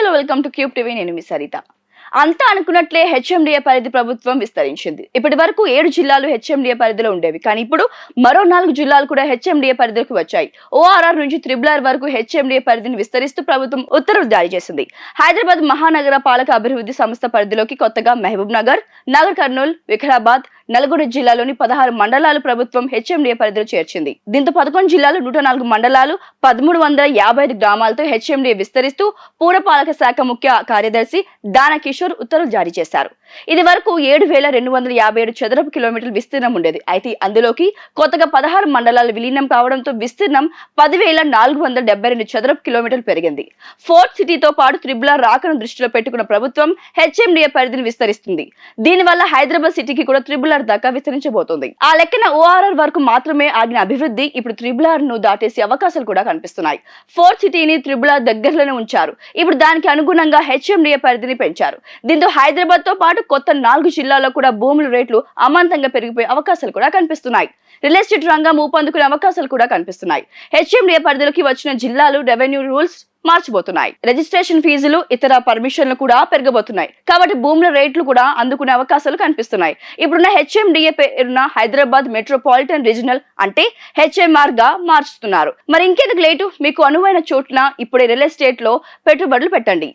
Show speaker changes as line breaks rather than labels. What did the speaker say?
Hello welcome to cube TV. నేను మీ సరిత. అంతా అనుకున్నట్లే HMDA పరిధి ప్రభుత్వం విస్తరించింది. ఇప్పటి వరకు 7 జిల్లాలు హెచ్ఎండిఏ పరిధిలో ఉండేవి, కానీ ఇప్పుడు మరో 4 జిల్లాలు కూడా హెచ్ఎండిఏ పరిధిలోకి వచ్చాయి. ఓఆర్ఆర్ నుంచి త్రిబుల్ వరకు హెచ్ఎండిఏ పరిధిని విస్తరిస్తూ ప్రభుత్వం ఉత్తర్వులు జారీ చేసింది. హైదరాబాద్ మహానగర పాలక అభివృద్ధి సంస్థ పరిధిలోకి కొత్తగా మహబూబ్ నగర్, నగర్ కర్నూల్, వికారాబాద్, నల్గొండ జిల్లాలోని 16 మండలాలు ప్రభుత్వం హెచ్ఎండిఏ పరిధిలో చేర్చింది. దీంతో 11 జిల్లాలు, 104 మండలాలు, 1355 గ్రామాలతో హెచ్ఎండిఏ విస్తరిస్తూ పురపాలక శాఖ ముఖ్య కార్యదర్శి దాన కిషోర్ ఉత్తర్వులు జారీ చేశారు. ఇది వరకు 7257 చదరపు కిలోమీటర్ల విస్తీర్ణం ఉండేది. అయితే అందులోకి కొత్తగా 16 మండలాలు విలీనం కావడంతో విస్తీర్ణం 10,472 చదరపు కిలోమీటర్లు పెరిగింది. ఫోర్త్ సిటీతో పాటు త్రిబుల్ రాకను దృష్టిలో పెట్టుకున్న ప్రభుత్వం హెచ్ఎండిఏ పరిధిని విస్తరిస్తుంది. దీనివల్ల హైదరాబాద్ సిటీకి కూడా త్రిబుల్ దాకా విస్తరించబోతోంది. ఆ లెక్కన ఓఆర్ఆర్ వరకు మాత్రమే ఆగిన అభివృద్ధి ఇప్పుడు త్రిబుల్ ను దాటేసే అవకాశాలు కూడా కనిపిస్తున్నాయి. ఫోర్త్ సిటీని త్రిబుల్ దగ్గరలోనే ఉంచారు. ఇప్పుడు దానికి అనుగుణంగా హెచ్ఎండిఏ పరిధిని పెంచారు. దీంతో హైదరాబాద్ తో పాటు కొత్త 4 జిల్లాల్లో కూడా భూముల రేట్లు అమాంతంగా పెరిగిపోయే అవకాశాలు కూడా కనిపిస్తున్నాయి. రియల్ ఎస్టేట్ రంగం ఊపందుకునే అవకాశాలు కూడా కనిపిస్తున్నాయి. హెచ్ఎండిఏ పరిధిలోకి వచ్చిన జిల్లాలు రెవెన్యూ రూల్స్ మార్చబోతున్నాయి. రిజిస్ట్రేషన్ ఫీజులు, ఇతర పర్మిషన్లు కూడా పెరగబోతున్నాయి. కాబట్టి భూముల రేట్లు కూడా అందుకునే అవకాశాలు కనిపిస్తున్నాయి. ఇప్పుడున్న హెచ్ఎండిఏ పేరున హైదరాబాద్ మెట్రోపాలిటన్ రీజనల్ అంటే హెచ్ఎంఆర్ గా మార్చుతున్నారు. మరి ఇంకెందుకు లేటు, మీకు అనువైన చోట్ల ఇప్పుడే రియల్ ఎస్టేట్ లో పెట్టుబడులు పెట్టండి.